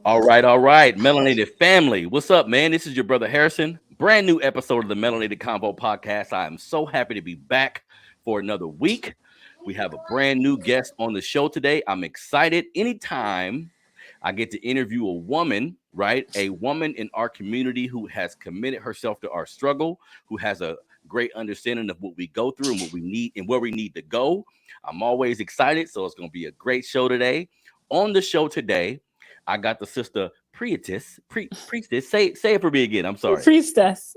All right. Melanated family. What's up, man? This is your brother Harrison. Brand new episode of the Melanated Convo podcast. I am so happy to be back for another week. We have a brand new guest on the show today. I'm excited. Anytime I get to interview a woman, right? A woman in our community who has committed herself to our struggle, who has a great understanding of what we go through and what we need and where we need to go. I'm always excited. So it's going to be a great show today. On the show today, I got the sister Priestess. Say it for me again. I'm sorry. Priestess.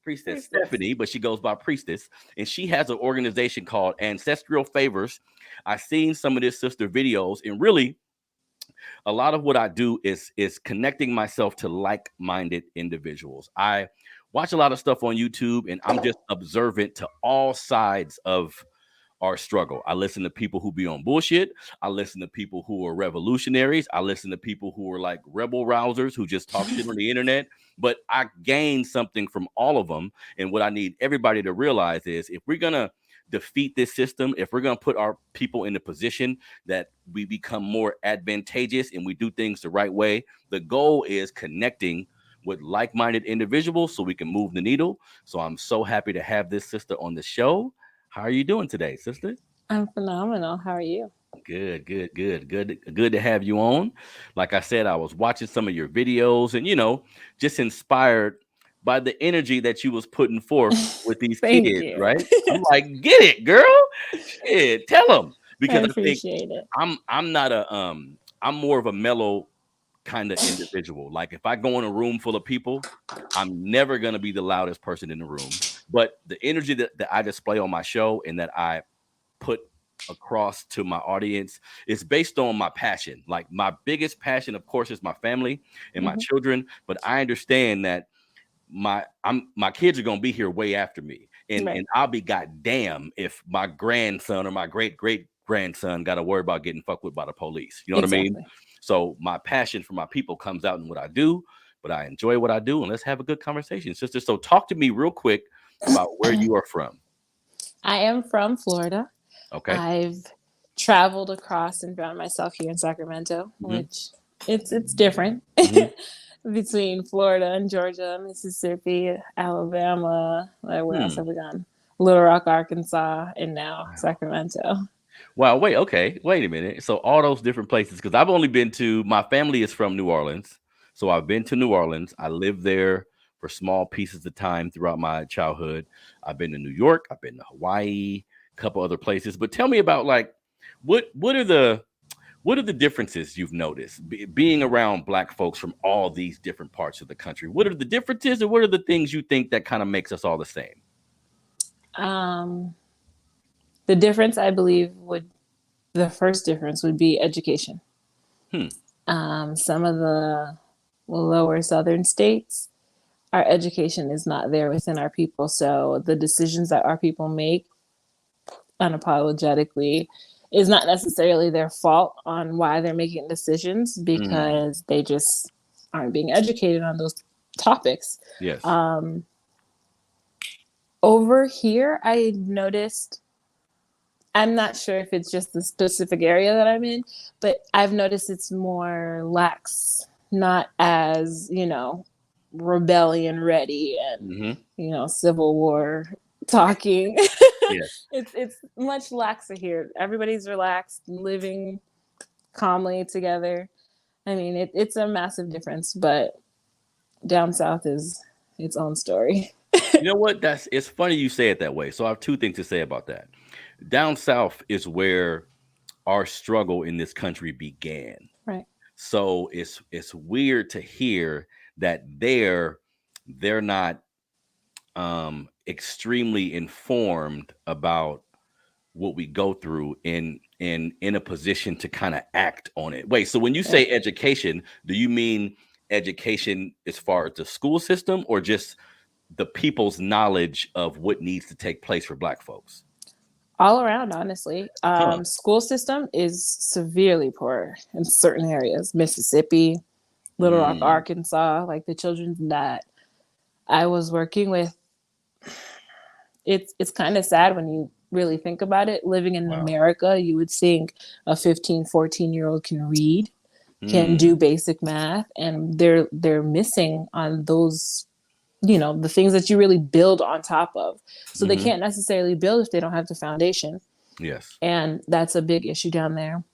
Priestess Stephanie, but she goes by Priestess, and she has an organization called Ancestral Favorz. I've seen some of this sister videos, and really, a lot of what I do is connecting myself to like-minded individuals. I watch a lot of stuff on YouTube, and I'm just observant to all sides of our struggle. I listen to people who be on bullshit. I listen to people who are revolutionaries. I listen to people who are like rebel rousers who just talk shit on the internet. But I gain something from all of them. And what I need everybody to realize is if we're going to defeat this system, if we're going to put our people in a position that we become more advantageous and we do things the right way, the goal is connecting with like-minded individuals so we can move the needle. So I'm so happy to have this sister on the show. How are you doing today, sister? I'm phenomenal. How are you? Good to have you on. Like I said, I was watching some of your videos and, just inspired by the energy that you was putting forth with these Thank kids, you. right? I'm like, get it, girl. Shit, tell them. Because I I think appreciate it. I'm not I'm more of a mellow kind of individual. Like if I go in a room full of people, I'm never going to be the loudest person in the room. But the energy that I display on my show and that I put across to my audience is based on my passion. Like my biggest passion, of course, is my family and my children. But I understand that my kids are going to be here way after me. And I'll be goddamn if my grandson or my great grandson got to worry about getting fucked with by the police. You know what I mean? So my passion for my people comes out in what I do, but I enjoy what I do. And let's have a good conversation, sister. So talk to me real quick about where you are from. I am from Florida. Okay. I've traveled across and found myself here in Sacramento, which it's different between Florida and Georgia, Mississippi, Alabama. Like where else have we gone? Little Rock, Arkansas, and now Sacramento. Wow. Wait a minute. So all those different places, because I've only been to, my family is from New Orleans. So I've been to New Orleans. I lived there for small pieces of time throughout my childhood. I've been to New York. I've been to Hawaii, a couple other places. But tell me about like, what are the differences you've noticed being around Black folks from all these different parts of the country? What are the differences and what are the things you think that kind of makes us all the same? The difference, I believe, the first difference would be education. Some of the lower southern states, our education is not there within our people. So the decisions that our people make unapologetically is not necessarily their fault on why they're making decisions because they just aren't being educated on those topics. Yes. Over here, I noticed, I'm not sure if it's just the specific area that I'm in, but I've noticed it's more lax, not as, rebellion ready and, Civil War talking. Yes. It's much laxer here. Everybody's relaxed, living calmly together. I mean, it's a massive difference, but down south is its own story. You know what? It's funny you say it that way. So I have two things to say about that. Down south is where our struggle in this country began. Right. So it's weird to hear that they're not extremely informed about what we go through in a position to kind of act on it. Wait, so when you say education, do you mean education as far as the school system or just the people's knowledge of what needs to take place for Black folks? All around, honestly. School system is severely poor in certain areas. Mississippi, Little Rock, Arkansas, like the children that I was working with. It's kind of sad when you really think about it. Living in America, you would think a 15, 14-year-old can read. can do basic math, and they're missing on those, the things that you really build on top of. So they can't necessarily build if they don't have the foundation. Yes. And that's a big issue down there.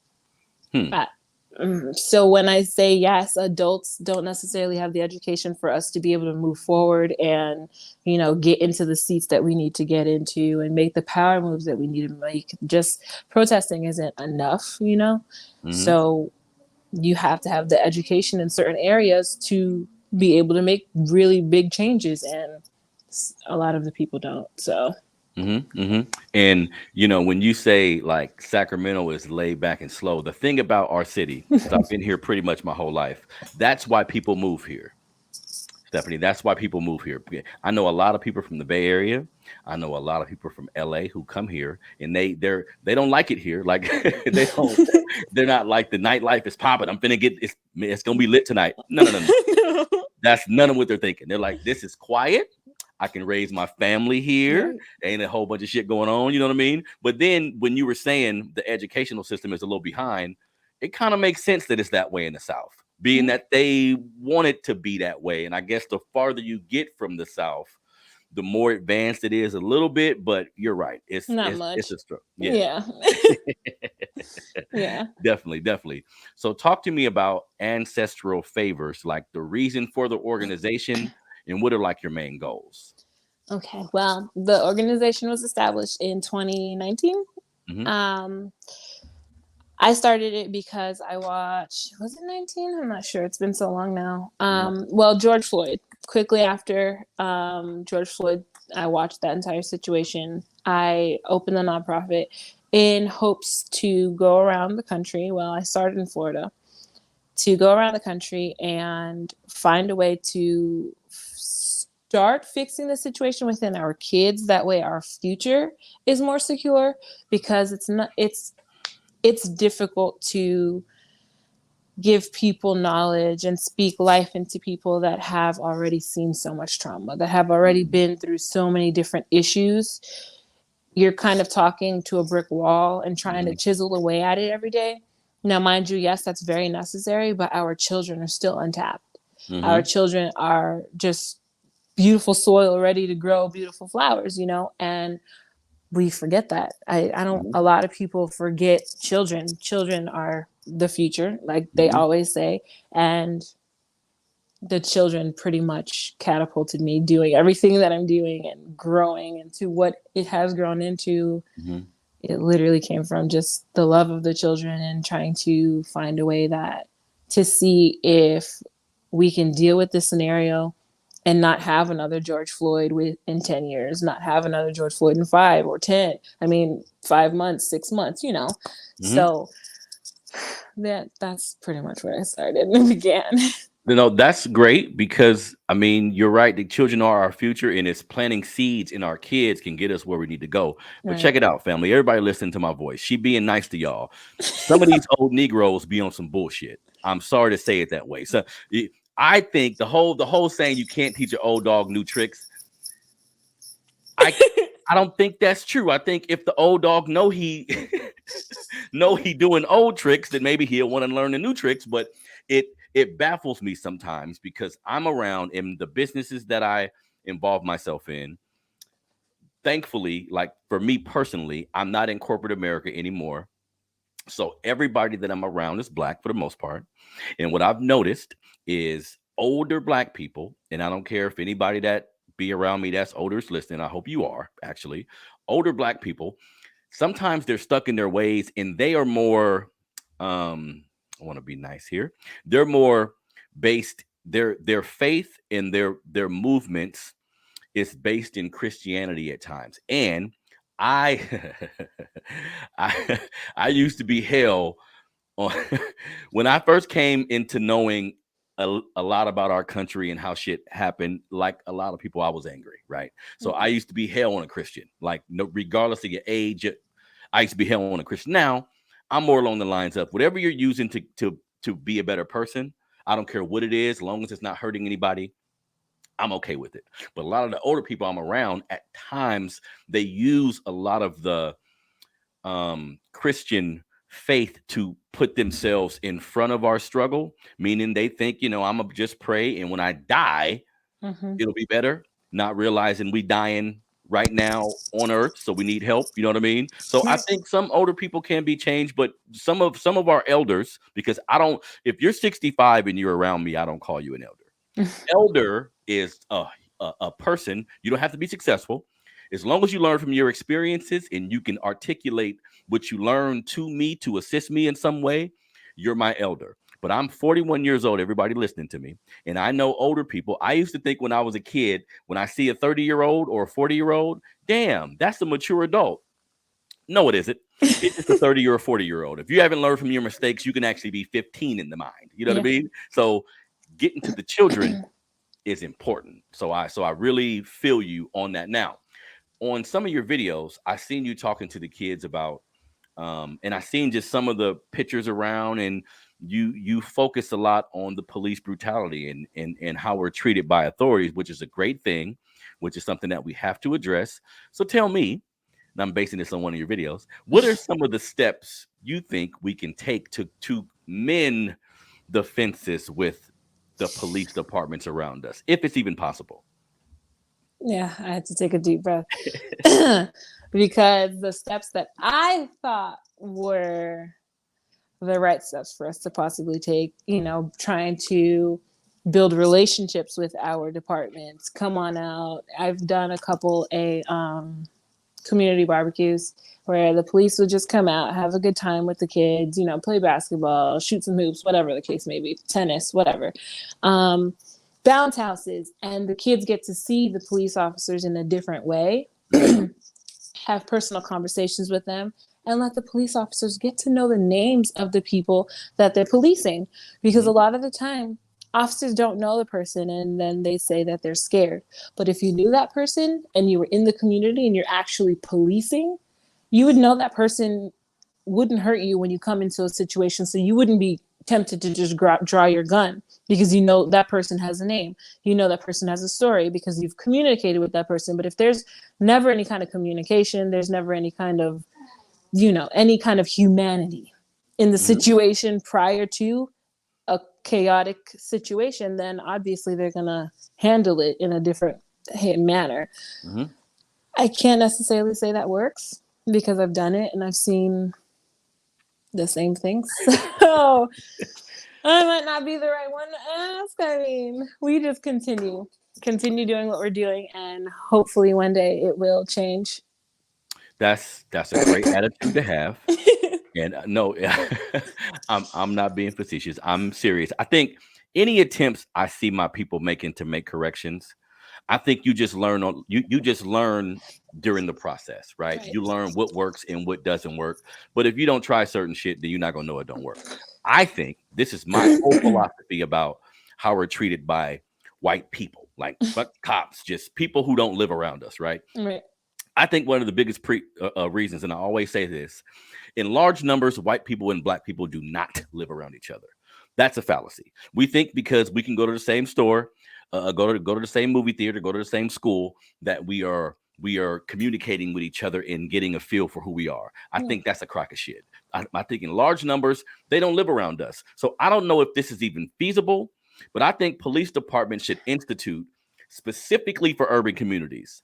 So when I say yes, adults don't necessarily have the education for us to be able to move forward and, get into the seats that we need to get into and make the power moves that we need to make. Just protesting isn't enough, So you have to have the education in certain areas to be able to make really big changes. And a lot of the people don't. So. And when you say like Sacramento is laid back and slow, the thing about our city, because I've been here pretty much my whole life, that's why people move here. Stephanie, that's why people move here. I know a lot of people from the Bay Area. I know a lot of people from LA who come here, and they don't like it here. Like they're not like the nightlife is popping. I'm finna it's gonna be lit tonight. No. That's none of what they're thinking. They're like, this is quiet. I can raise my family here. Right. Ain't a whole bunch of shit going on. You know what I mean? But then when you were saying the educational system is a little behind, it kind of makes sense that it's that way in the South, being that they want it to be that way. And I guess the farther you get from the South, the more advanced it is a little bit. But you're right. It's much. It's a struggle. Yeah. Yeah. Definitely. So talk to me about Ancestral Favorz, like the reason for the organization. And what are like your main goals? Okay, well, the organization was established in 2019. I started it because I watched, was it 19? I'm not sure. It's been so long now. Well, George Floyd. Quickly after George Floyd, I watched that entire situation. I opened a nonprofit in hopes to go around the country. Well, I started in Florida, to go around the country and find a way to start fixing the situation within our kids. That way our future is more secure, because it's difficult to give people knowledge and speak life into people that have already seen so much trauma, that have already been through so many different issues. You're kind of talking to a brick wall and trying to chisel away at it every day. Now, mind you, yes, that's very necessary, but our children are still untapped. Our children are just beautiful soil ready to grow beautiful flowers, and we forget that. I don't, a lot of people forget children. Children are the future, like they always say. And the children pretty much catapulted me doing everything that I'm doing and growing into what it has grown into. It literally came from just the love of the children and trying to find a way to see if we can deal with this scenario and not have another George Floyd in 10 years, not have another George Floyd in 5 or 10. 5 months, 6 months, So that's pretty much where I started and began. That's great, because you're right. The children are our future, and it's planting seeds in our kids can get us where we need to go. But check it out, family. Everybody listen to my voice. She being nice to y'all. Some of these old Negroes be on some bullshit. I'm sorry to say it that way. So I think the whole saying you can't teach an old dog new tricks. I don't think that's true. I think if the old dog know he doing old tricks, then maybe he'll want to learn the new tricks. But it baffles me sometimes, because I'm around in the businesses that I involve myself in. Thankfully, like for me personally, I'm not in corporate America anymore. So everybody that I'm around is Black for the most part. And what I've noticed is older Black people, and I don't care if anybody that be around me that's older is listening. I hope you are, actually. Older Black people, sometimes they're stuck in their ways, and they are more I want to be nice here. They're more based, their faith and their movements is based in Christianity at times. And I I used to be hell on when I first came into knowing a lot about our country and how shit happened. Like a lot of people, I was angry, right? So I used to be hell on a Christian, like no, regardless of your age. I used to be hell on a Christian. Now I'm more along the lines of whatever you're using to be a better person. I don't care what it is, as long as it's not hurting anybody. I'm okay with it. But a lot of the older people I'm around, at times they use a lot of the Christian faith to put themselves in front of our struggle, meaning they think, I'm gonna just pray and when I die, it'll be better, not realizing we dying right now on earth, so we need help. You know what I mean? So I think some older people can be changed, but some of our elders, because I don't, if you're 65 and you're around me, I don't call you an elder. Elder is a person. You don't have to be successful. As long as you learn from your experiences and you can articulate what you learned to me to assist me in some way, you're my elder. But I'm 41 years old, everybody listening to me. And I know older people. I used to think when I was a kid, when I see a 30-year-old or a 40-year-old, damn, that's a mature adult. No, it isn't. It's just a 30 or a 40-year-old. If you haven't learned from your mistakes, you can actually be 15 in the mind. You know what I mean? So getting to the children is important. So I really feel you on that. Now, on some of your videos, I seen you talking to the kids about and I seen just some of the pictures around, and you focus a lot on the police brutality and how we're treated by authorities, which is a great thing, which is something that we have to address. So tell me, and I'm basing this on one of your videos, what are some of the steps you think we can take to mend the fences with the police departments around us, if it's even possible? Yeah, I had to take a deep breath because the steps that I thought were the right steps for us to possibly take, trying to build relationships with our departments, come on out. I've done a couple community barbecues where the police would just come out, have a good time with the kids, play basketball, shoot some hoops, whatever the case may be, tennis, whatever. Bounce houses, and the kids get to see the police officers in a different way, have personal conversations with them, and let the police officers get to know the names of the people that they're policing. Because a lot of the time, officers don't know the person, and then they say that they're scared. But if you knew that person and you were in the community and you're actually policing, you would know that person wouldn't hurt you when you come into a situation, so you wouldn't be tempted to just draw your gun, because you know that person has a name, that person has a story, because you've communicated with that person. But if there's never any kind of communication, there's never any kind of humanity in the situation prior to a chaotic situation, then obviously they're gonna handle it in a different manner. I can't necessarily say that works because I've done it and I've seen the same things. So I might not be the right one to ask. I mean, we just continue doing what we're doing, and hopefully one day it will change. That's a great attitude to have. And no, I'm not being facetious. I'm serious. I think any attempts I see my people making to make corrections, I think you just learn you just learn during the process, right? You learn what works and what doesn't work. But if you don't try certain shit, then you're not gonna know it don't work. I think this is my whole philosophy about how we're treated by white people, like fuck cops, just people who don't live around us, right? Right. I think one of the biggest reasons, and I always say this, in large numbers, white people and black people do not live around each other. That's a fallacy. We think because we can go to the same store, go to the same movie theater, go to the same school, that we are communicating with each other and getting a feel for who we are. I think that's a crock of shit. I think in large numbers, they don't live around us. So I don't know if this is even feasible, but I think police departments should institute specifically for urban communities.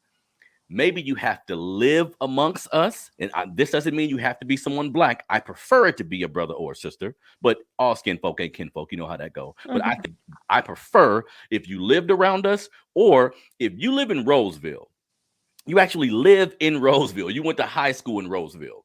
Maybe you have to live amongst us. And this doesn't mean you have to be someone black. I prefer it to be a brother or a sister, but all skin folk ain't kin folk. You know how that go. But I prefer if you lived around us, or if you live in Roseville, you actually live in Roseville. You went to high school in Roseville.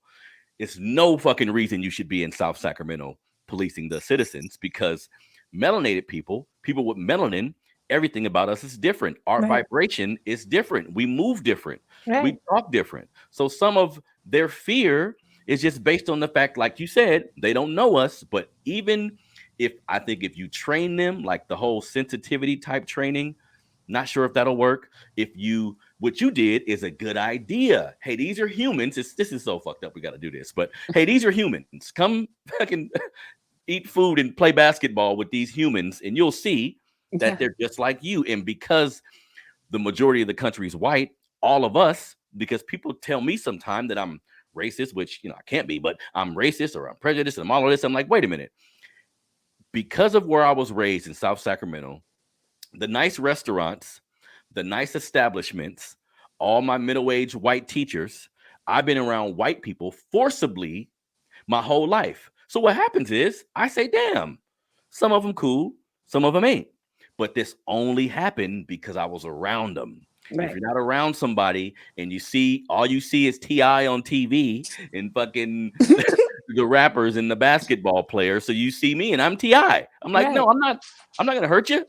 It's no fucking reason you should be in South Sacramento policing the citizens, because melanated people with melanin, everything about us is different. Our vibration is different. We move different. We talk different. So some of their fear is just based on the fact, like you said, they don't know us. But even if you train them, like the whole sensitivity type training, not sure if that'll work. What you did is a good idea. Hey, these are humans. This is so fucked up. We got to do this. But hey, these are humans. Come fucking eat food and play basketball with these humans, and you'll see that they're just like you. And because the majority of the country is white, all of us, because people tell me sometimes that I'm racist, which, I can't be, but I'm racist or I'm prejudiced and I'm all of this. I'm like, wait a minute. Because of where I was raised in South Sacramento, the nice restaurants, the nice establishments, all my middle-aged white teachers, I've been around white people forcibly my whole life. So what happens is I say, damn, some of them cool, some of them ain't. But this only happened because I was around them. Right. If you're not around somebody and all you see is T.I. on TV and fucking the rappers and the basketball players, so you see me and I'm T.I. I'm like, no, I'm not gonna hurt you.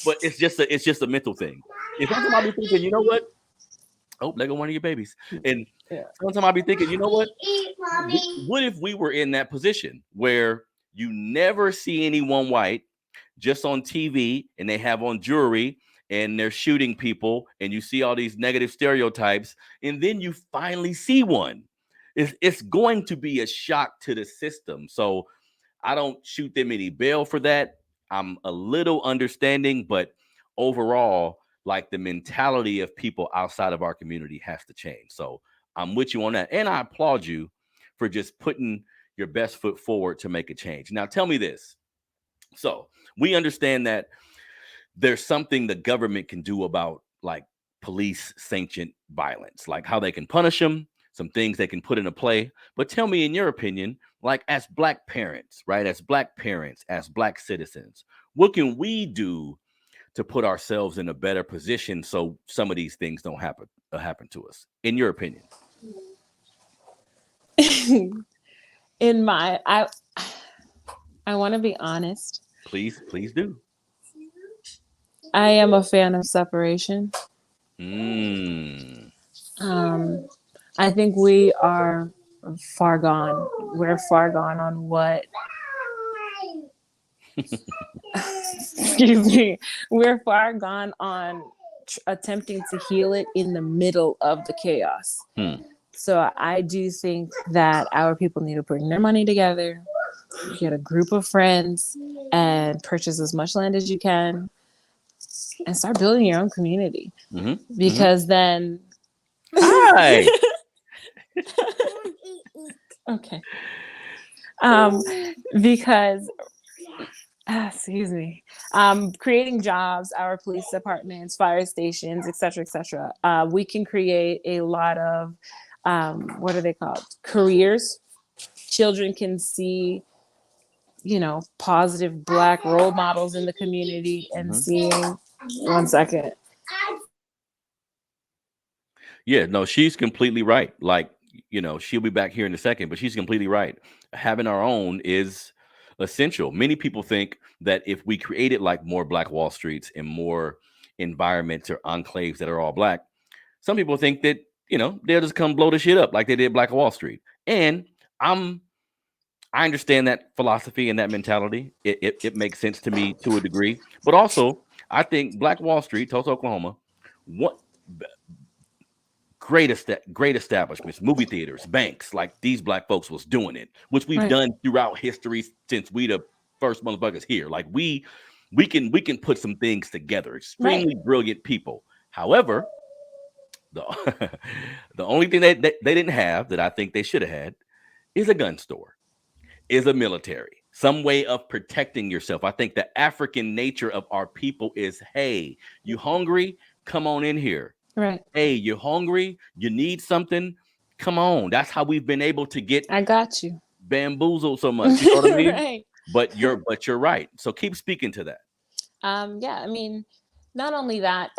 But it's just a mental thing. If sometimes I'll be thinking, you know what? Oh, there go one of your babies. And sometimes I'll be thinking, you know what? What if we were in that position where you never see anyone white just on TV and they have on jewelry and they're shooting people and you see all these negative stereotypes and then you finally see one? It's going to be a shock to the system. So I don't shoot them any bail for that. I'm a little understanding, but overall, like the mentality of people outside of our community has to change. So I'm with you on that. And I applaud you for just putting your best foot forward to make a change. Now, tell me this. So we understand that there's something the government can do about like police sanctioned violence, like how they can punish them, some things they can put into play. But tell me, in your opinion, like as Black parents, right? As Black parents, as Black citizens, what can we do to put ourselves in a better position so some of these things don't happen to us, in your opinion? I want to be honest. Please do. I am a fan of separation. I think we are far gone. We're far gone on what. Excuse me. We're far gone on attempting to heal it in the middle of the chaos. So I do think that our people need to bring their money together, get a group of friends, and purchase as much land as you can, and start building your own community. Because then. Hi. Okay. Because. Excuse me. Creating jobs, our police departments, fire stations, etc., we can create a lot of what are they called? Careers. Children can see, positive Black role models in the community and seeing. One second. Yeah, no, she's completely right. Like, she'll be back here in a second, but she's completely right. Having our own is essential. Many people think that if we created like more Black Wall Streets and more environments or enclaves that are all Black, some people think that, they'll just come blow the shit up like they did Black Wall Street. And I understand that philosophy and that mentality. It makes sense to me to a degree. But also, I think Black Wall Street, Tulsa, Oklahoma, great establishments, movie theaters, banks, like these Black folks was doing it, which we've done throughout history since we the first motherfuckers here. Like we can put some things together. Extremely brilliant people. However, the only thing they didn't have that I think they should have had is a gun store, is a military, some way of protecting yourself. I think the African nature of our people is, hey, you hungry? Come on in here. Right. Hey, you're hungry? You need something? Come on. That's how we've been able to get I got you bamboozled so much. You know what I mean? Right. But you're right. So keep speaking to that. Yeah, I mean, not only that,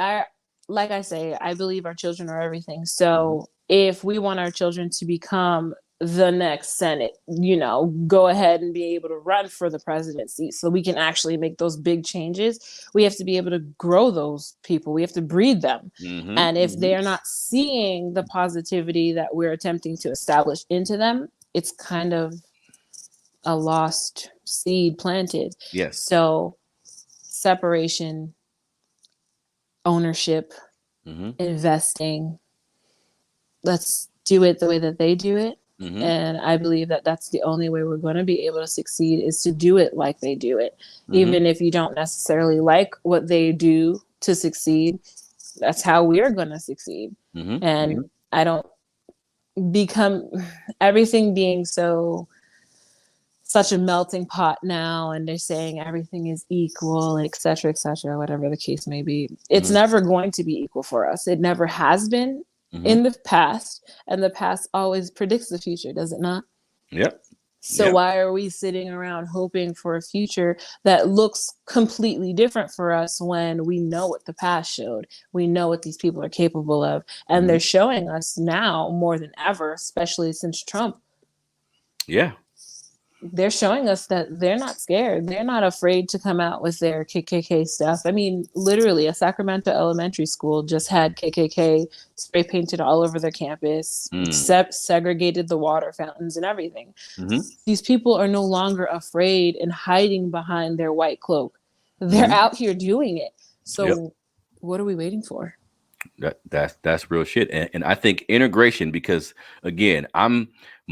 like I say, I believe our children are everything. So if we want our children to become the next Senate, go ahead and be able to run for the presidency so we can actually make those big changes, we have to be able to grow those people. We have to breed them. And if they are not seeing the positivity that we're attempting to establish into them, it's kind of a lost seed planted. Yes. So separation, ownership, investing, let's do it the way that they do it. And I believe that that's the only way we're going to be able to succeed, is to do it like they do it. Even if you don't necessarily like what they do to succeed, that's how we're going to succeed. And I don't become everything being such a melting pot now, and they're saying everything is equal, et cetera, whatever the case may be. It's never going to be equal for us. It never has been in the past, and the past always predicts the future, does it not? Yep. So why are we sitting around hoping for a future that looks completely different for us when we know what the past showed? We know what these people are capable of, and they're showing us now more than ever, especially since Trump. Yeah. They're showing us that they're not scared. They're not afraid to come out with their KKK stuff. I mean, literally, a Sacramento elementary school just had KKK spray painted all over their campus, segregated the water fountains and everything. These people are no longer afraid and hiding behind their white cloak. They're out here doing it. So what are we waiting for? That's real shit. And I think integration, because again, my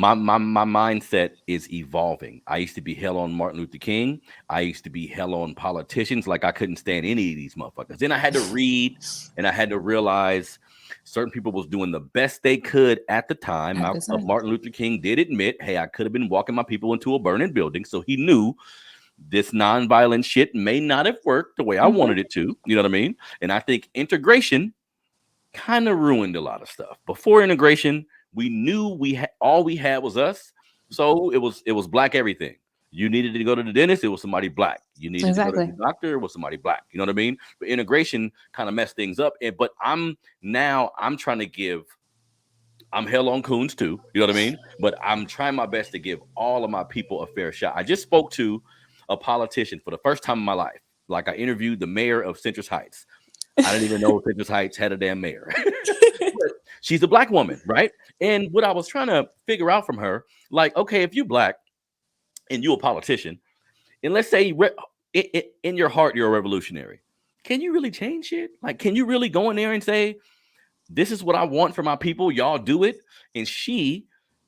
mindset is evolving. I used to be hell on Martin Luther King. I used to be hell on politicians. Like, I couldn't stand any of these motherfuckers. Then I had to read, and I had to realize certain people was doing the best they could at the time. Martin Luther King did admit, hey, I could have been walking my people into a burning building. So he knew this nonviolent shit may not have worked the way I wanted it to. You know what I mean? And I think integration kind of ruined a lot of stuff. Before integration, we knew all we had was us. So it was black everything. You needed to go to the dentist, it was somebody black. You needed to go to the doctor, it was somebody black. You know what I mean? But integration kind of messed things up. But I'm trying to give, I'm hell on coons too. You know what I mean? But I'm trying my best to give all of my people a fair shot. I just spoke to a politician for the first time in my life. Like, I interviewed the mayor of Citrus Heights. I didn't even know Citrus Heights had a damn mayor. She's a black woman, right? And what I was trying to figure out from her, like, okay, if you're black and you're a politician, and let's say in your heart you're a revolutionary, can you really change shit? Like, can you really go in there and say, this is what I want for my people, y'all do it? And she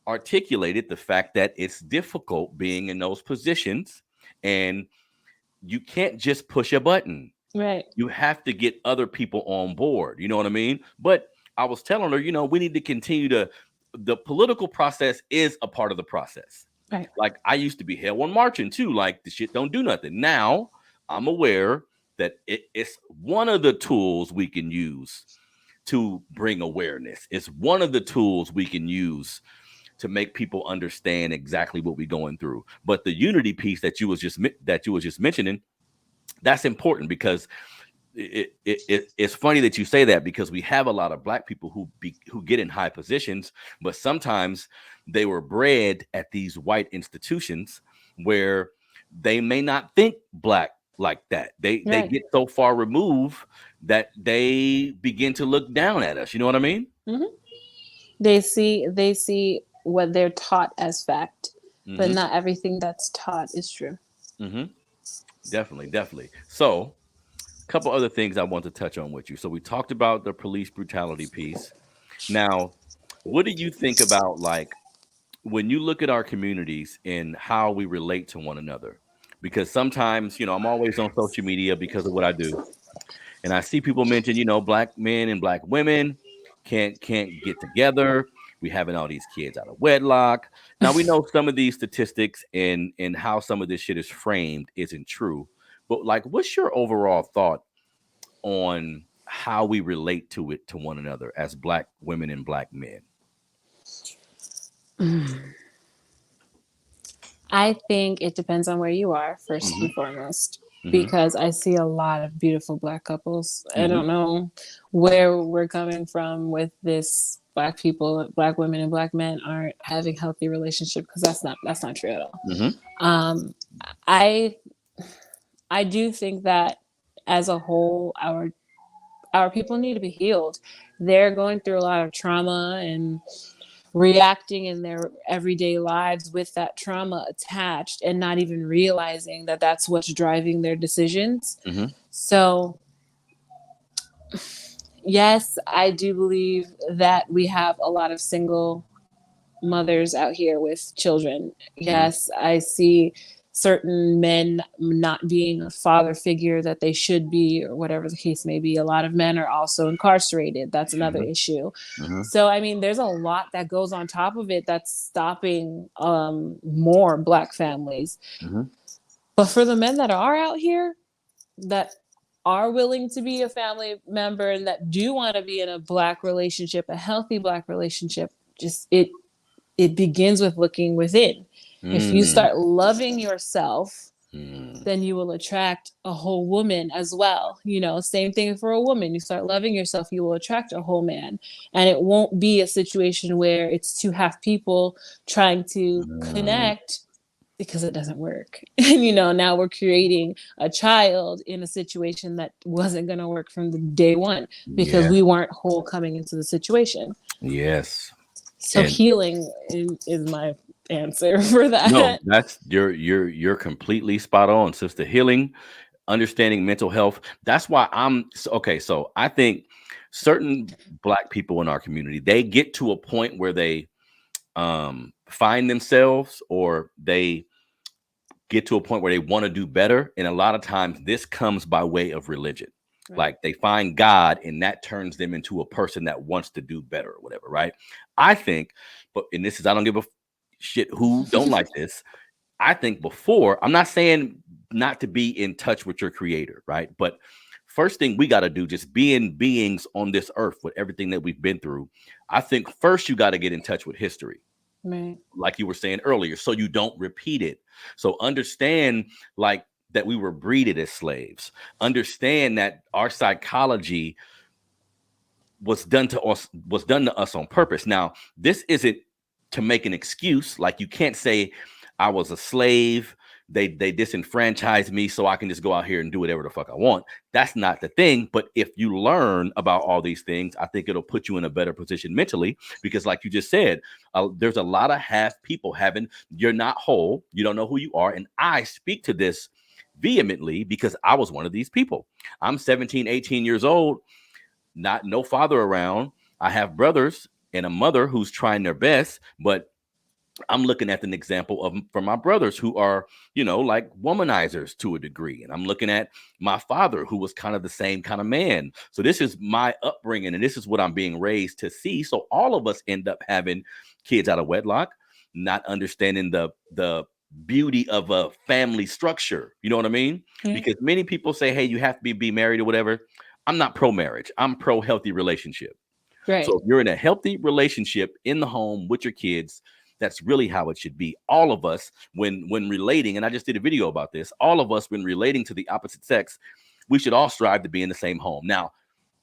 articulated the fact that it's difficult being in those positions, and you can't just push a button. Right. You have to get other people on board. You know what I mean? But I was telling her, we need to continue the political process is a part of the process. Right. Like, I used to be hell on marching too. Like, the shit don't do nothing. Now I'm aware that it's one of the tools we can use to bring awareness. It's one of the tools we can use to make people understand exactly what we're going through. But the unity piece that you was just mentioning, that's important, because it's funny that you say that, because we have a lot of black people who get in high positions, but sometimes they were bred at these white institutions where they may not think black like that. They get so far removed that they begin to look down at us. You know what I mean? They see what they're taught as fact, but not everything that's taught is true. Definitely. So, a couple other things I want to touch on with you. So we talked about the police brutality piece. Now, what do you think about, like, when you look at our communities and how we relate to one another? Because sometimes, I'm always on social media because of what I do, and I see people mention, black men and black women can't get together. We having all these kids out of wedlock. Now, we know some of these statistics and how some of this shit is framed isn't true. But, like, what's your overall thought on how we relate to one another as black women and black men? I think it depends on where you are, first and foremost, because I see a lot of beautiful black couples. I don't know where we're coming from with this. Black people, black women and black men aren't having healthy relationships, because that's not true at all. I do think that as a whole, our people need to be healed. They're going through a lot of trauma and reacting in their everyday lives with that trauma attached, and not even realizing that that's what's driving their decisions. So yes, I do believe that we have a lot of single mothers out here with children. Yes, I see certain men not being a father figure that they should be, or whatever the case may be. A lot of men are also incarcerated. That's another issue. So, I mean, there's a lot that goes on top of it that's stopping more Black families. But for the men that are out here, that are willing to be a family member and that do want to be in a Black relationship, a healthy Black relationship, just it begins with looking within. If you start loving yourself, then you will attract a whole woman as well. You know, same thing for a woman. You start loving yourself, you will attract a whole man. And it won't be a situation where it's two half people trying to connect, because it doesn't work. And, you know, now we're creating a child in a situation that wasn't going to work from the day one because we weren't whole coming into the situation. Yes. So healing is my answer for that. No, that's you're completely spot on, sister. Healing, understanding mental health. That's why okay. So I think certain Black people in our community, they get to a point where they find themselves, or they get to a point where they want to do better. And a lot of times this comes by way of religion. Right. Like they find God and that turns them into a person that wants to do better or whatever. Right. I think, and this is, I don't give a shit who don't like this. I think before, I'm not saying not to be in touch with your creator. Right. But first thing we got to do, just being beings on this earth with everything that we've been through. I think first you got to get in touch with history. Right. Like you were saying earlier, so you don't repeat it. So understand like that we were breeded as slaves. Understand that our psychology was done to us on purpose. Now, this isn't to make an excuse. Like you can't say I was a slave. They disenfranchised me so I can just go out here and do whatever the fuck I want. That's not the thing. But if you learn about all these things, I think it'll put you in a better position mentally, because like you just said, there's a lot of half people you're not whole. You don't know who you are. And I speak to this vehemently because I was one of these people. I'm 17, 18 years old, no father around. I have brothers and a mother who's trying their best, but I'm looking at an example from my brothers who are, you know, like womanizers to a degree. And I'm looking at my father, who was kind of the same kind of man. So this is my upbringing, and this is what I'm being raised to see. So all of us end up having kids out of wedlock, not understanding the beauty of a family structure. You know what I mean? Mm-hmm. Because many people say, hey, you have to be married or whatever. I'm not pro-marriage. I'm pro-healthy relationship. Right. So if you're in a healthy relationship in the home with your kids, that's really how it should be. All of us, when relating, and I just did a video about this, all of us, when relating to the opposite sex, we should all strive to be in the same home. Now,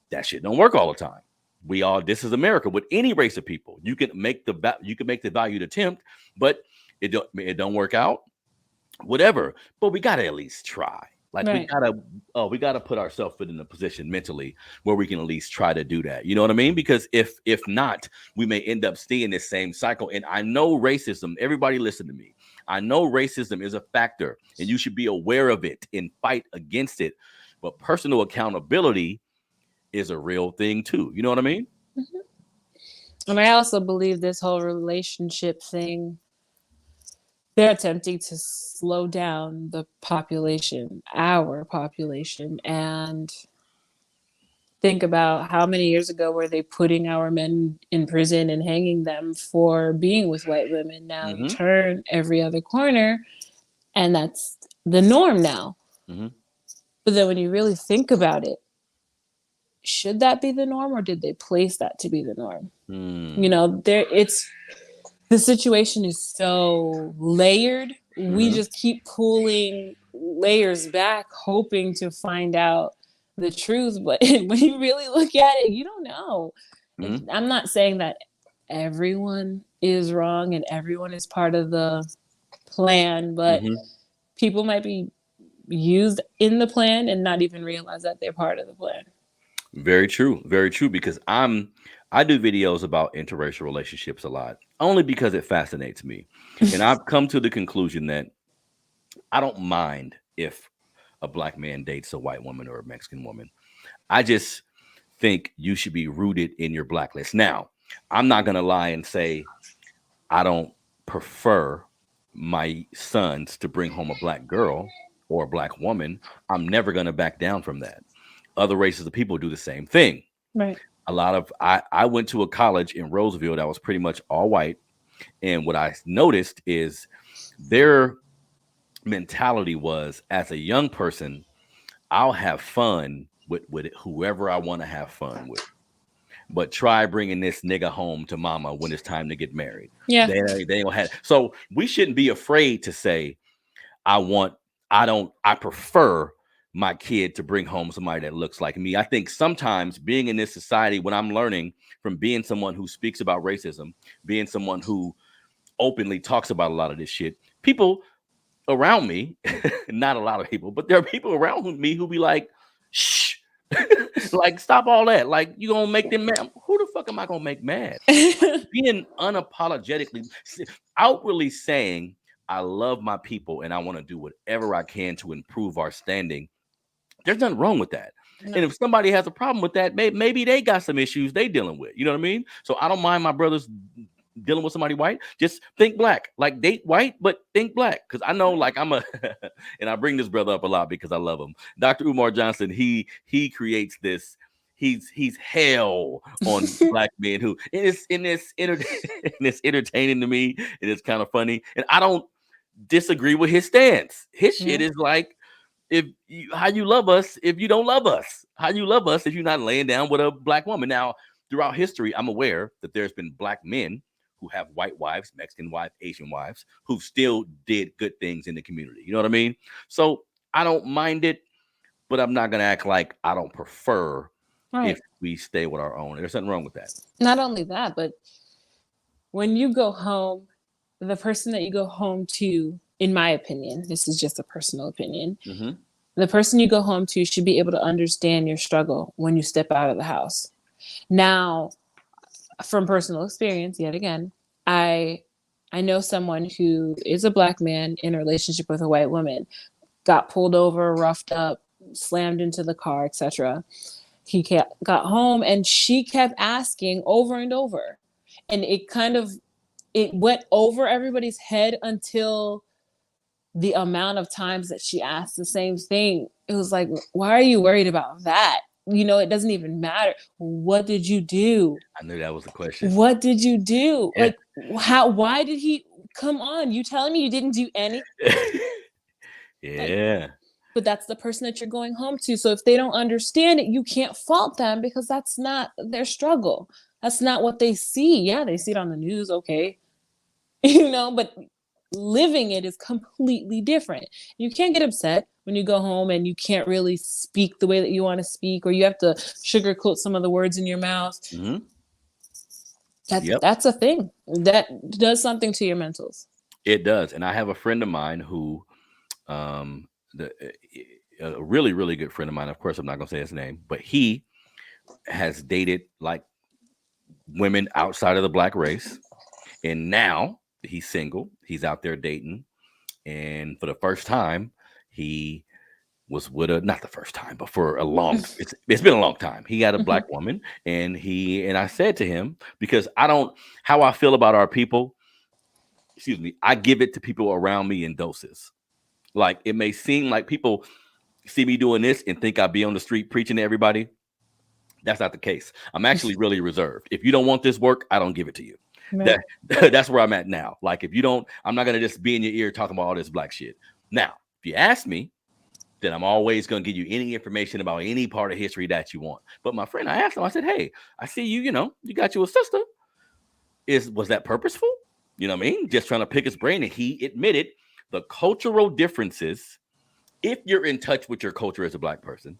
that shit don't work all the time. This is America. With any race of people, you can make the valued attempt, but it don't work out. Whatever. But we gotta at least try. Like right. we gotta put ourselves in a position mentally where we can at least try to do that. You know what I mean? Because if not, we may end up staying this same cycle. And I know racism, everybody listen to me. I know racism is a factor and you should be aware of it and fight against it. But personal accountability is a real thing too. You know what I mean? Mm-hmm. And I also believe this whole relationship thing, they're attempting to slow down the population, our population, and think about how many years ago were they putting our men in prison and hanging them for being with white women. Now mm-hmm. you turn every other corner and that's the norm now. Mm-hmm. But then when you really think about it, should that be the norm, or did they place that to be the norm? You know, the situation is so layered. Mm-hmm. We just keep pulling layers back, hoping to find out the truth. But when you really look at it, you don't know. Mm-hmm. I'm not saying that everyone is wrong and everyone is part of the plan, but mm-hmm. people might be used in the plan and not even realize that they're part of the plan. Very true. Very true. Because I do videos about interracial relationships a lot, only because it fascinates me. And I've come to the conclusion that I don't mind if a black man dates a white woman or a Mexican woman. I just think you should be rooted in your blackness. Now, I'm not going to lie and say I don't prefer my sons to bring home a black girl or a black woman, I'm never going to back down from that. Other races of people do the same thing. Right. A lot of I went to a college in Roseville that was pretty much all white, and what I noticed is their mentality was, as a young person, I'll have fun with whoever I want to have fun with, but try bringing this nigga home to mama when it's time to get married. Yeah. They ain't gonna have. So we shouldn't be afraid to say, I prefer my kid to bring home somebody that looks like me. I think sometimes being in this society, when I'm learning from being someone who speaks about racism, being someone who openly talks about a lot of this shit, people around me, not a lot of people, but there are people around me who be like, shh, like, stop all that. Like, you gonna make them mad. Who the fuck am I gonna make mad? Being unapologetically, outwardly saying, I love my people and I want to do whatever I can to improve our standing. There's nothing wrong with that. No. And if somebody has a problem with that, maybe they got some issues they dealing with. You know what I mean? So I don't mind my brothers dealing with somebody white. Just think black, like date white, but think black. Because I know, like, I'm a and I bring this brother up a lot because I love him. Dr. Umar Johnson, he creates this. He's hell on black men who it's entertaining to me, and it's kind of funny. And I don't disagree with his stance. His shit is like, how you love us if you don't love us? How you love us if you're not laying down with a black woman? Now, throughout history, I'm aware that there's been black men who have white wives, Mexican wives, Asian wives, who still did good things in the community. You know what I mean? So I don't mind it, but I'm not gonna act like I don't prefer if we stay with our own. There's nothing wrong with that. Not only that, but when you go home, the person that you go home to, in my opinion, this is just a personal opinion, the person you go home to should be able to understand your struggle when you step out of the house. Now, from personal experience, yet again, I know someone who is a black man in a relationship with a white woman, got pulled over, roughed up, slammed into the car, etc. He got home and she kept asking over and over. And it went over everybody's head until the amount of times that she asked the same thing. It was like, why are you worried about that? You know, it doesn't even matter. What did you do? I knew that was the question. What did you do? Yeah. Like, why did he come on? You telling me you didn't do anything? Yeah. But that's the person that you're going home to. So if they don't understand it, you can't fault them because that's not their struggle. That's not what they see. Yeah, they see it on the news, okay. You know, but living it is completely different. You can't get upset when you go home and you can't really speak the way that you want to speak, or you have to sugarcoat some of the words in your mouth. That's a thing. That does something to your mentals. It does. And I have a friend of mine who, a really, really good friend of mine. Of course, I'm not going to say his name, but he has dated like women outside of the black race. And now he's single. He's out there dating. And for the first time, he was with not the first time, but for a long, it's been a long time. He had a black woman, and I said to him, because how I feel about our people, I give it to people around me in doses. Like, it may seem like people see me doing this and think I'll be on the street preaching to everybody. That's not the case. I'm actually really reserved. If you don't want this work, I don't give it to you. Right. That's where I'm at now. Like, if you don't, I'm not going to just be in your ear talking about all this black shit. Now, if you ask me, then I'm always going to give you any information about any part of history that you want. But my friend, I asked him, I said, hey, I see you, you got you a sister. Was that purposeful? You know what I mean? Just trying to pick his brain. And he admitted the cultural differences. If you're in touch with your culture as a black person,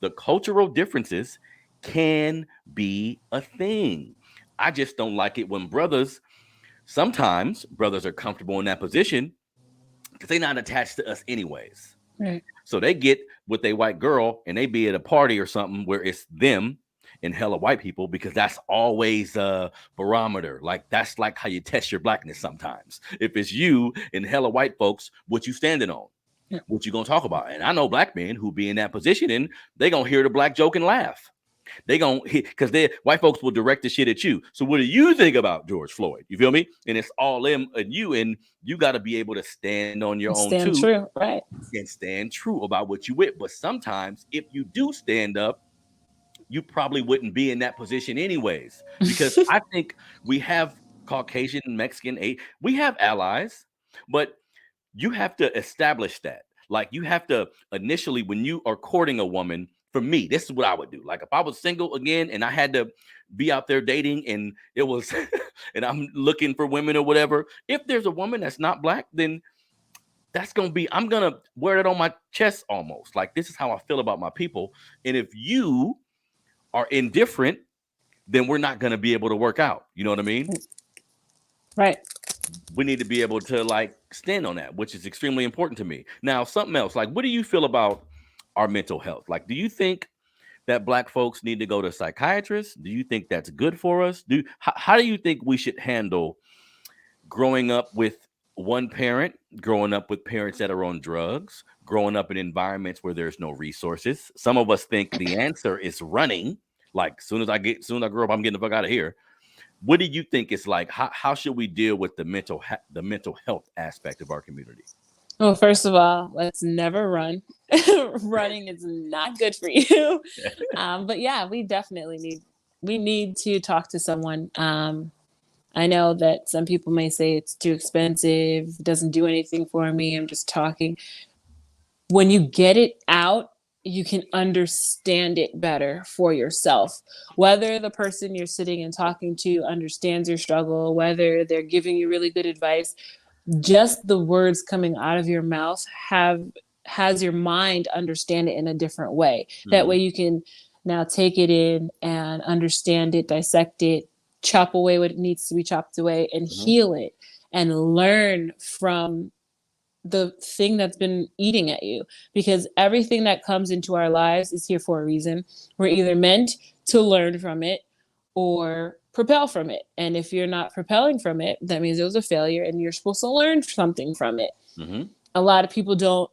the cultural differences can be a thing. I just don't like it when sometimes brothers are comfortable in that position because they're not attached to us anyways. Right. So they get with a white girl and they be at a party or something where it's them and hella white people, because that's always a barometer. Like, that's like how you test your blackness sometimes. If it's you and hella white folks, what you standing on? What you gonna talk about? And I know black men who be in that position and they gonna hear the black joke and laugh. They gonna hit because they white folks will direct the shit at you. So what do you think about George Floyd? You feel me? And it's all them and you got to be able to stand on your own Stand too true, right? and stand true about what you with. But sometimes if you do stand up, you probably wouldn't be in that position anyways. Because I think we have Caucasian, Mexican, we have allies, but you have to establish that. Like you have to initially, when you are courting a woman, for me, this is what I would do. Like if I was single again and I had to be out there dating and it was, and I'm looking for women or whatever, if there's a woman that's not black, then that's going to be, I'm going to wear it on my chest almost. Like this is how I feel about my people. And if you are indifferent, then we're not going to be able to work out. You know what I mean? Right. We need to be able to like stand on that, which is extremely important to me. Now, something else, like, what do you feel about our mental health? Like, do you think that black folks need to go to psychiatrists? Do you think that's good for us? How do you think we should handle growing up with one parent, growing up with parents that are on drugs, growing up in environments where there's no resources? Some of us think the answer is running. Like, soon as I grow up, I'm getting the fuck out of here. What do you think is like? How should we deal with the mental health aspect of our community? Well, first of all, let's never run. Running is not good for you. But yeah, we definitely need to talk to someone. I know that some people may say it's too expensive, doesn't do anything for me. I'm just talking. When you get it out, you can understand it better for yourself. Whether the person you're sitting and talking to understands your struggle, whether they're giving you really good advice, just the words coming out of your mouth has your mind understand it in a different way. That way you can now take it in and understand it, dissect it, chop away what needs to be chopped away, and heal it and learn from the thing that's been eating at you. Because everything that comes into our lives is here for a reason. We're either meant to learn from it or propel from it. And if you're not propelling from it, that means it was a failure and you're supposed to learn something from it. A lot of people don't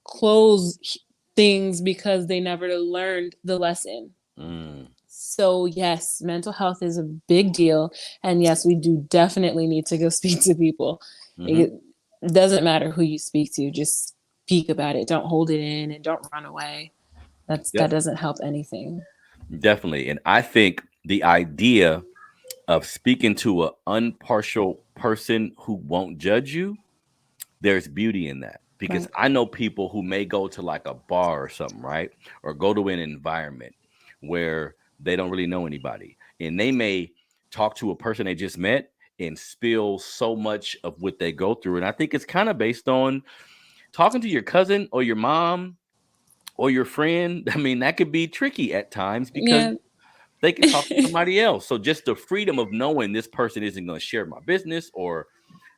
close things because they never learned the lesson. So yes, mental health is a big deal. And yes, we do definitely need to go speak to people. It doesn't matter who you speak to, just speak about it. Don't hold it in and don't run away. That doesn't help anything. Definitely. And I think the idea of speaking to an impartial person who won't judge you, there's beauty in that. Because I know people who may go to like a bar or something, right? Or go to an environment where they don't really know anybody. And they may talk to a person they just met and spill so much of what they go through. And I think it's kind of based on talking to your cousin or your mom or your friend. I mean, that could be tricky at times because they can talk to somebody else. So just the freedom of knowing this person isn't going to share my business or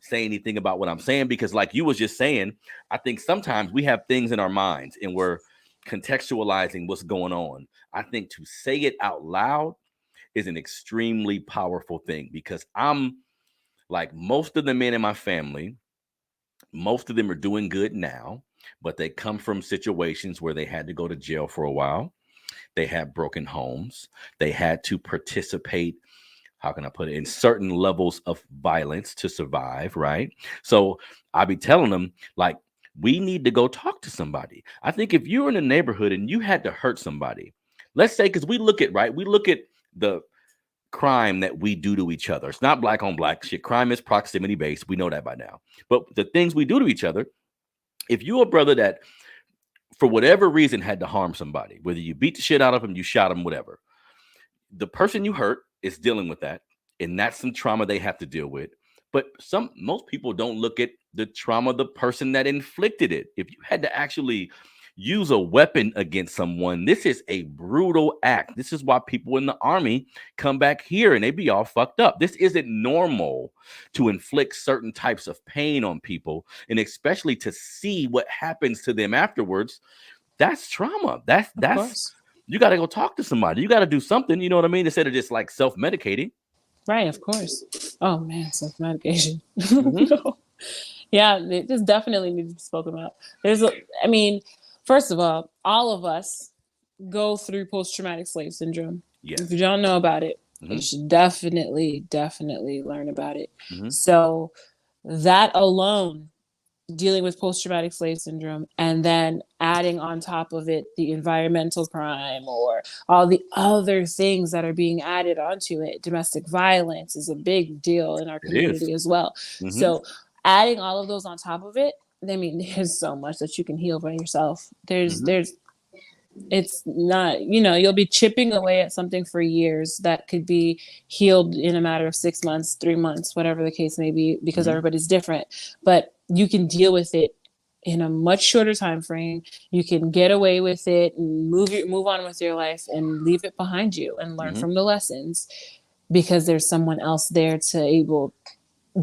say anything about what I'm saying, because like you was just saying, I think sometimes we have things in our minds and we're contextualizing what's going on. I think to say it out loud is an extremely powerful thing, because I'm like most of the men in my family, most of them are doing good now, but they come from situations where they had to go to jail for a while. They had broken homes. They had to participate, how can I put it, in certain levels of violence to survive, right? So I be telling them, like, we need to go talk to somebody. I think if you're in a neighborhood and you had to hurt somebody, let's say, because we look at the crime that we do to each other. It's not black on black shit. Crime is proximity based. We know that by now. But the things we do to each other, if you're a brother that for whatever reason had to harm somebody, whether you beat the shit out of them, you shot them, whatever, the person you hurt is dealing with that, and that's some trauma they have to deal with. But most people don't look at the trauma of the person that inflicted it. If you had to actually use a weapon against someone, this is a brutal act. This is why people in the army come back here and they be all fucked up. This isn't normal to inflict certain types of pain on people, and especially to see what happens to them afterwards. That's trauma. That's you got to go talk to somebody. You got to do something. You know what I mean? Instead of just like self-medicating. Right, of course. Oh man, self-medication. No. Yeah, it just definitely needs to be spoken about. First of all of us, go through post-traumatic slave syndrome. Yes. If you don't know about it, you should definitely learn about it. So that alone, dealing with post-traumatic slave syndrome, and then adding on top of it the environmental crime or all the other things that are being added onto it. Domestic violence is a big deal in our community as well. So adding all of those on top of it, I mean, there's so much that you can heal by yourself. It's not, you'll be chipping away at something for years that could be healed in a matter of 6 months, 3 months, whatever the case may be, because everybody's different. But you can deal with it in a much shorter time frame. You can get away with it and move on with your life and leave it behind you and learn from the lessons, because there's someone else there to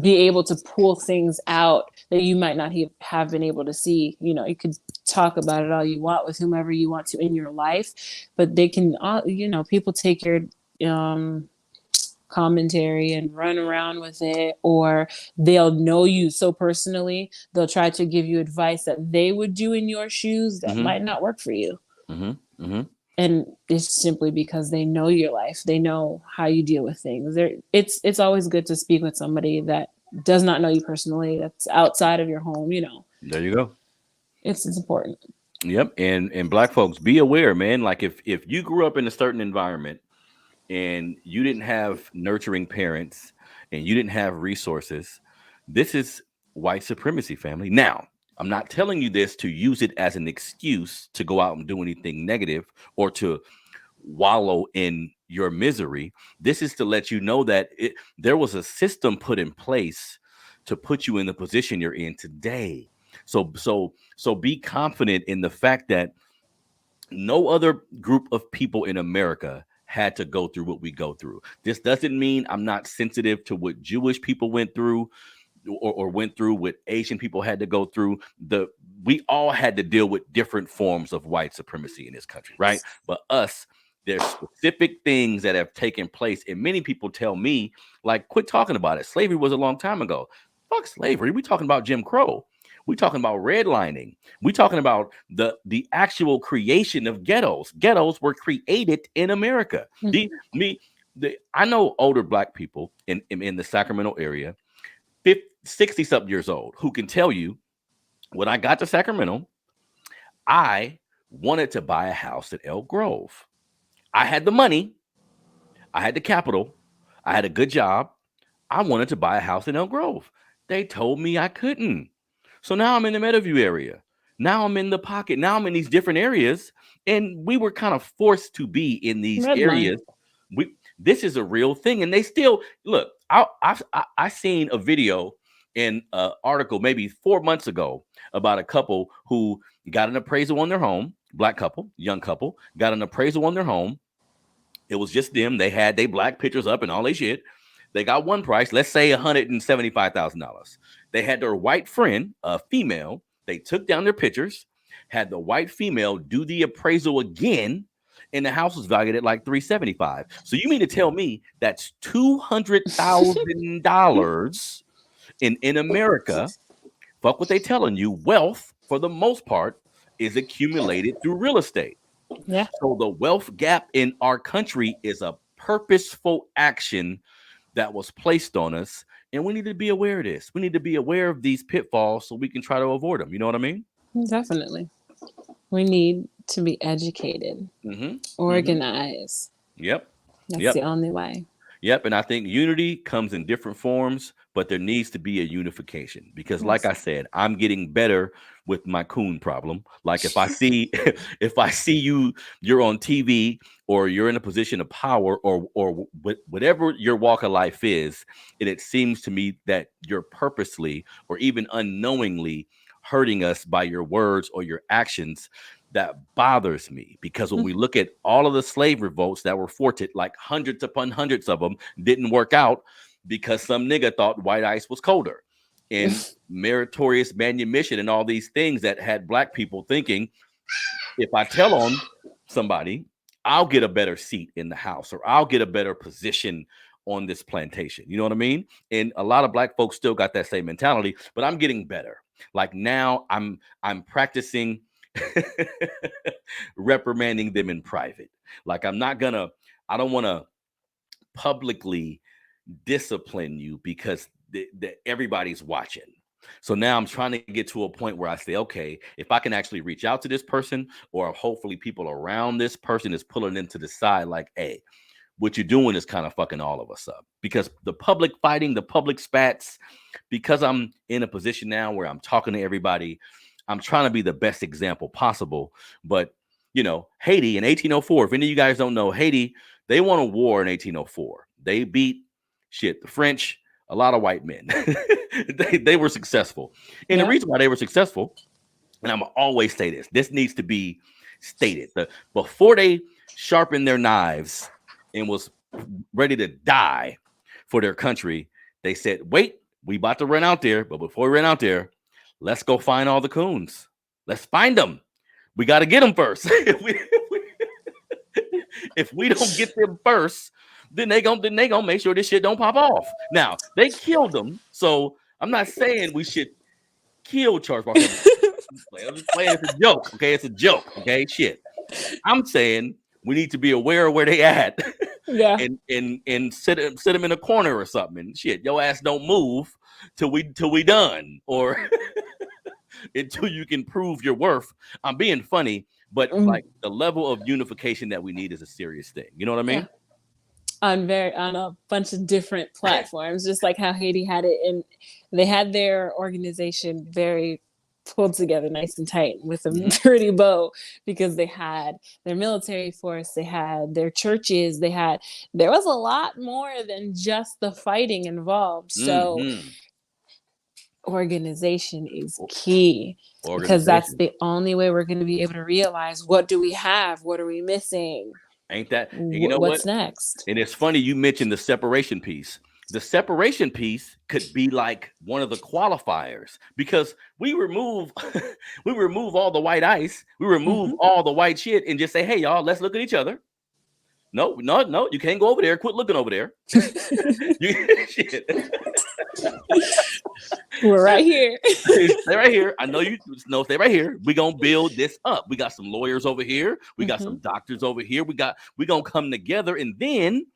be able to pull things out that you might not have been able to see. You could talk about it all you want with whomever you want to in your life, but they can, people take your commentary and run around with it, or they'll know you so personally, they'll try to give you advice that they would do in your shoes that might not work for you. And it's simply because they know your life. They know how you deal with things. It's always good to speak with somebody that does not know you personally, that's outside of your home, There you go. It's important. Yep. And Black folks, be aware, man. Like if you grew up in a certain environment and you didn't have nurturing parents and you didn't have resources, this is white supremacy, family. Now, I'm not telling you this to use it as an excuse to go out and do anything negative or to wallow in your misery. This is to let you know that there was a system put in place to put you in the position you're in today. So be confident in the fact that no other group of people in America had to go through what we go through. This doesn't mean I'm not sensitive to what Jewish people went through or went through, what Asian people had to go through. We all had to deal with different forms of white supremacy in this country, right? But there's specific things that have taken place, and many people tell me, like, quit talking about it. Slavery was a long time ago. Fuck slavery. We talking about Jim Crow. We talking about redlining. We talking about the actual creation of ghettos. Ghettos were created in America. I know older Black people in the Sacramento area, 60-something years old, who can tell you, when I got to Sacramento, I wanted to buy a house at Elk Grove. I had the money. I had the capital. I had a good job. I wanted to buy a house in Elk Grove. They told me I couldn't. So now I'm in the Meadowview area. Now I'm in the Pocket. Now I'm in these different areas. And we were kind of forced to be in these areas. This is a real thing. And they still, look, I seen a video in an article maybe 4 months ago about a couple who got an appraisal on their home. Black couple, young couple, got an appraisal on their home. It was just them. They had their Black pictures up and all they shit. They got one price, let's say $175,000. They had their white friend, a female. They took down their pictures, had the white female do the appraisal again, and the house was valued at like $375,000. So you mean to tell me that's $200,000 in America? Fuck what they telling you. Wealth, for the most part, is accumulated through real estate. Yeah. So the wealth gap in our country is a purposeful action that was placed on us, and we need to be aware of this. We need to be aware of these pitfalls so we can try to avoid them. You know what I mean? Definitely. We need to be educated, organized. Yep. That's the only way. Yep. And I think unity comes in different forms, but there needs to be a unification because, like I said, I'm getting better with my coon problem. Like if I see you're on TV or you're in a position of power or whatever your walk of life is, and it seems to me that you're purposely or even unknowingly hurting us by your words or your actions, that bothers me, because when we look at all of the slave revolts that were thwarted, like hundreds upon hundreds of them didn't work out because some nigga thought white ice was colder, and meritorious manumission and all these things that had Black people thinking, if I tell on somebody, I'll get a better seat in the house or I'll get a better position on this plantation. You know what I mean? And a lot of Black folks still got that same mentality, but I'm getting better. Like now I'm practicing reprimanding them in private. Like I don't want to publicly discipline you because everybody's watching. So now I'm trying to get to a point where I say, okay, if I can actually reach out to this person, or hopefully people around this person is pulling them to the side, like, hey, what you're doing is kind of fucking all of us up. Because the public fighting, the public spats, because I'm in a position now where I'm talking to everybody, I'm trying to be the best example possible. But, you know, Haiti in 1804, if any of you guys don't know, Haiti, they won a war in 1804. They beat the French, a lot of white men. they were successful. And the reason why they were successful, and I'm gonna always say this needs to be stated. Before they sharpened their knives and was ready to die for their country, they said, wait, we about to run out there. But before we run out there, let's go find all the coons. Let's find them. We got to get them first. If we don't get them first, then they gonna make sure this shit don't pop off. Now, they killed them. So I'm not saying we should kill Charles Barkley. I'm just playing. It's a joke. Okay. It's a joke. Okay. Shit. I'm saying we need to be aware of where they at. Yeah. and sit them in a corner or something. And shit, your ass don't move till we done, or until you can prove your worth. I'm being funny, but like the level of unification that we need is a serious thing. You know what I mean? Yeah. On a bunch of different platforms, just like how Haiti had it, and they had their organization very pulled together nice and tight with a pretty bow, because they had their military force, they had their churches, there was a lot more than just the fighting involved. So organization is key, because that's the only way we're going to be able to realize, what do we have, what are we missing, ain't that, you know what's next. And it's funny you mentioned the separation piece. The separation piece could be like one of the qualifiers, because we remove all the white ice, we remove all the white shit, and just say, hey y'all, let's look at each other. No, you can't go over there. Quit looking over there. We're right here. Stay right here. I know you know. Stay right here. We're gonna build this up. We got some lawyers over here. We got some doctors over here. We're gonna come together, and then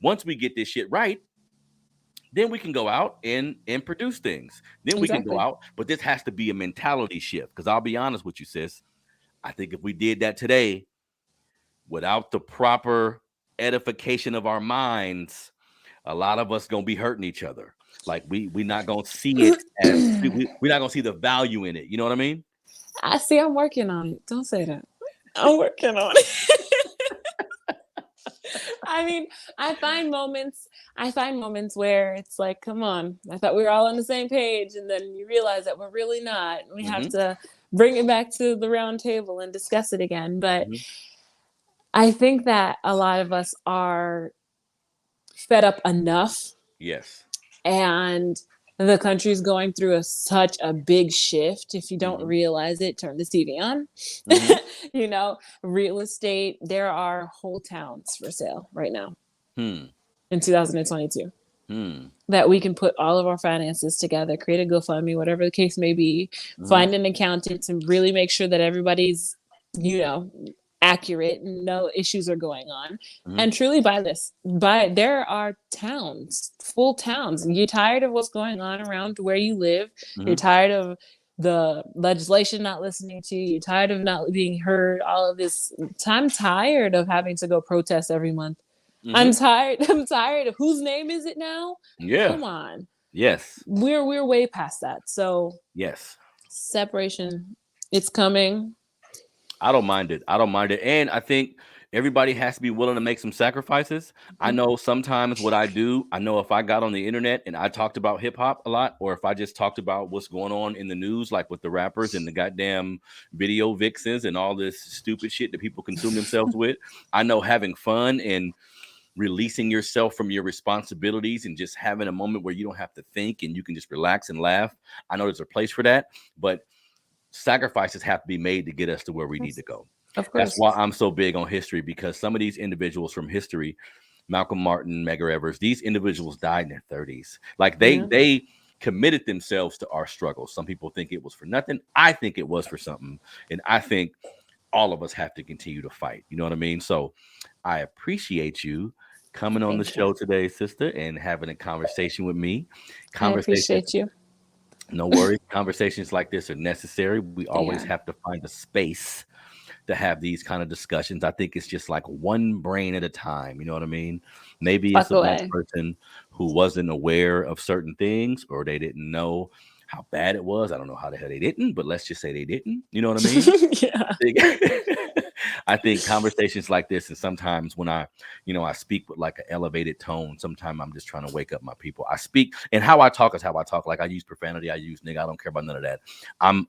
once we get this shit right, then we can go out and produce things. Then we can go out. But this has to be a mentality shift. Because I'll be honest with you, sis. I think if we did that today, without the proper edification of our minds, a lot of us gonna be hurting each other. Like we're not gonna see it as we're not gonna see the value in it. You know what I mean? I'm working on it. Don't say that. I'm working on it. I mean, I find moments where it's like, come on, I thought we were all on the same page, and then you realize that we're really not. We have to bring it back to the round table and discuss it again. But I think that a lot of us are fed up enough. Yes. And the country's going through such a big shift. If you don't realize it, turn the TV on. You know, real estate, there are whole towns for sale right now in 2022 that we can put all of our finances together, create a GoFundMe, whatever the case may be, find an accountant to really make sure that everybody's, you know, accurate and no issues are going on, and truly buy this. There are towns, full towns. You're tired of what's going on around where you live. You're tired of the legislation not listening to you. You're tired of not being heard. All of this. I'm tired of having to go protest every month. I'm tired of whose name is it now? Yeah. Come on. Yes. We're way past that. So yes. Separation, it's coming. I don't mind it. And I think everybody has to be willing to make some sacrifices. I know sometimes what I do, I know if I got on the internet and I talked about hip hop a lot, or if I just talked about what's going on in the news, like with the rappers and the goddamn video vixens and all this stupid shit that people consume themselves with, I know having fun and releasing yourself from your responsibilities and just having a moment where you don't have to think and you can just relax and laugh. I know there's a place for that, but sacrifices have to be made to get us to where we need to go. Of course. That's why I'm so big on history, because some of these individuals from history, Malcolm Martin, Medgar Evers, these individuals died in their 30s. Like they committed themselves to our struggle. Some people think it was for nothing. I think it was for something. And I think all of us have to continue to fight. You know what I mean? So I appreciate you coming on the Thank you. show today, sister, and having a conversation with me. I Conversation, appreciate you. no worries. Conversations like this are necessary. We They always are. have to find a space to have these kind of discussions. I think it's just like one brain at a time. You know what I mean? Maybe it's Walk the one away. person who wasn't aware of certain things, or they didn't know how bad it was. I don't know how the hell they didn't, but let's just say they didn't. You know what I mean? Yeah. think I think conversations like this, and sometimes when I speak with like an elevated tone, sometimes I'm just trying to wake up my people. I speak, and how I talk is how I talk. Like I use profanity, I use nigga, I don't care about none of that. I'm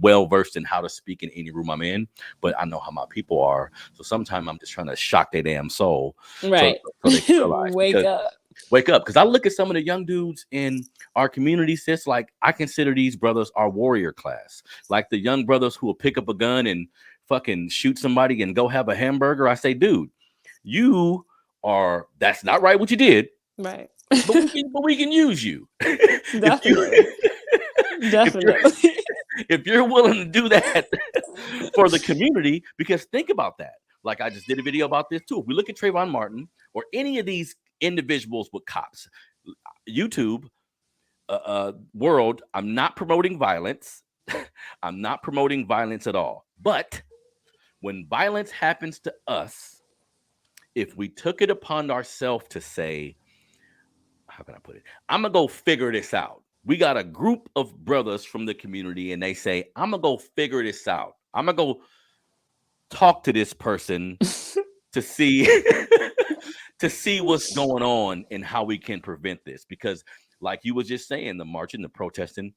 well versed in how to speak in any room I'm in, but I know how my people are. So sometimes I'm just trying to shock their damn soul, Right. so they can realize. Wake up. Wake up, because I look at some of the young dudes in our community, sis. Like I consider these brothers our warrior class. Like the young brothers who will pick up a gun and fucking shoot somebody and go have a hamburger. I say, dude, that's not right what you did, Right. but we can use you. Definitely. Definitely. If you're willing to do that for the community, because think about that. Like I just did a video about this too. If we look at Trayvon Martin or any of these individuals with cops, YouTube world, I'm not promoting violence. I'm not promoting violence at all. But when violence happens to us, if we took it upon ourselves to say, how can I put it? I'm going to go figure this out. We got a group of brothers from the community and they say, I'm going to go figure this out. I'm going to go talk to this person to see to see what's going on and how we can prevent this. Because like you was just saying, the marching, the protesting,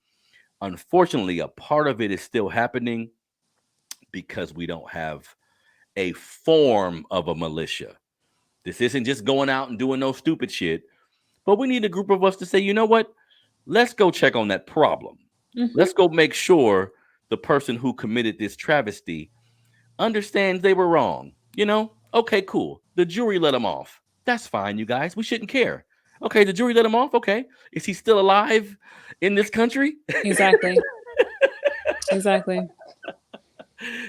unfortunately, a part of it is still happening because we don't have a form of a militia. This isn't just going out and doing no stupid shit, but we need a group of us to say, you know what? Let's go check on that problem. Let's go make sure the person who committed this travesty understands they were wrong. You know? Okay, cool. The jury let him off. That's fine, you guys. We shouldn't care. Okay, the jury let him off. Okay. Is he still alive in this country? Exactly. Exactly.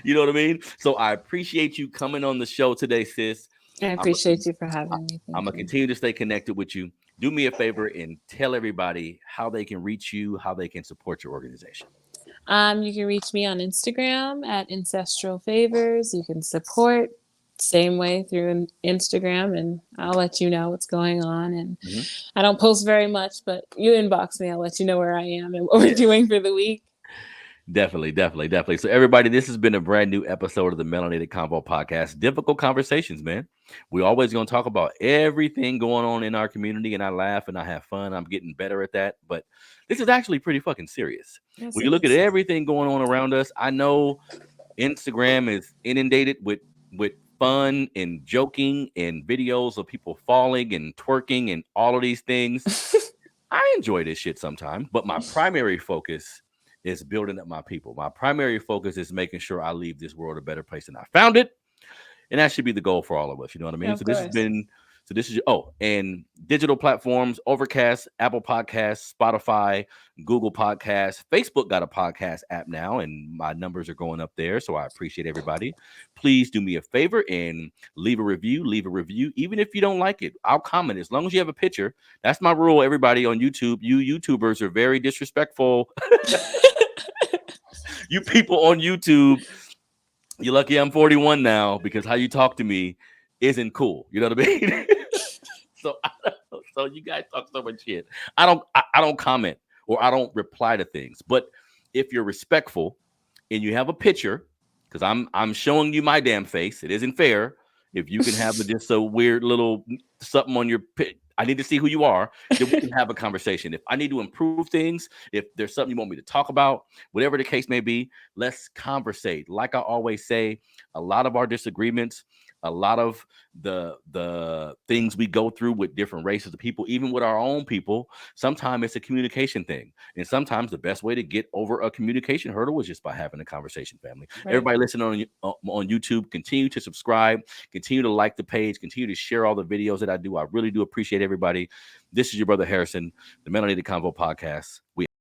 You know what I mean? So I appreciate you coming on the show today, sis. I appreciate you for having me. I'm Thank going to you. continue to stay connected with you. Do me a favor and tell everybody how they can reach you, how they can support your organization. You can reach me on Instagram at Ancestral Favorz. You can support same way through Instagram, and I'll let you know what's going on. And I don't post very much, but you inbox me, I'll let you know where I am and what we're doing for the week. Definitely. So everybody, this has been a brand new episode of the Melanated Convo podcast. Difficult conversations, man. We're always going to talk about everything going on in our community, and I laugh and I have fun. I'm getting better at that, but this is actually pretty fucking serious. Yes, when you look at everything going on around us, I know Instagram is inundated with fun and joking and videos of people falling and twerking and all of these things. I enjoy this shit sometimes, but my primary focus is building up my people. My primary focus is making sure I leave this world a better place than I found it. And that should be the goal for all of us. You know what I mean? Of course. This is and digital platforms, Overcast, Apple Podcasts, Spotify, Google Podcasts, Facebook got a podcast app now, and my numbers are going up there. So I appreciate everybody. Please do me a favor and leave a review. Even if you don't like it, I'll comment as long as you have a picture. That's my rule, everybody on YouTube. You YouTubers are very disrespectful. You people on YouTube, you're lucky I'm 41 now, because how you talk to me isn't cool. You know what I mean? So you guys talk so much shit. I don't comment or I don't reply to things. But if you're respectful and you have a picture, because I'm showing you my damn face, it isn't fair. If you can have just a weird little something on your I need to see who you are, then we can have a conversation. If I need to improve things, if there's something you want me to talk about, whatever the case may be, let's conversate. Like I always say, a lot of our disagreements, a lot of the things we go through with different races of people, even with our own people, sometimes it's a communication thing. And sometimes the best way to get over a communication hurdle is just by having a conversation, family. Right. Everybody listening on YouTube, continue to subscribe, continue to like the page, continue to share all the videos that I do. I really do appreciate everybody. everybody. This is your brother Harrison, the Melanated Convo Podcast. We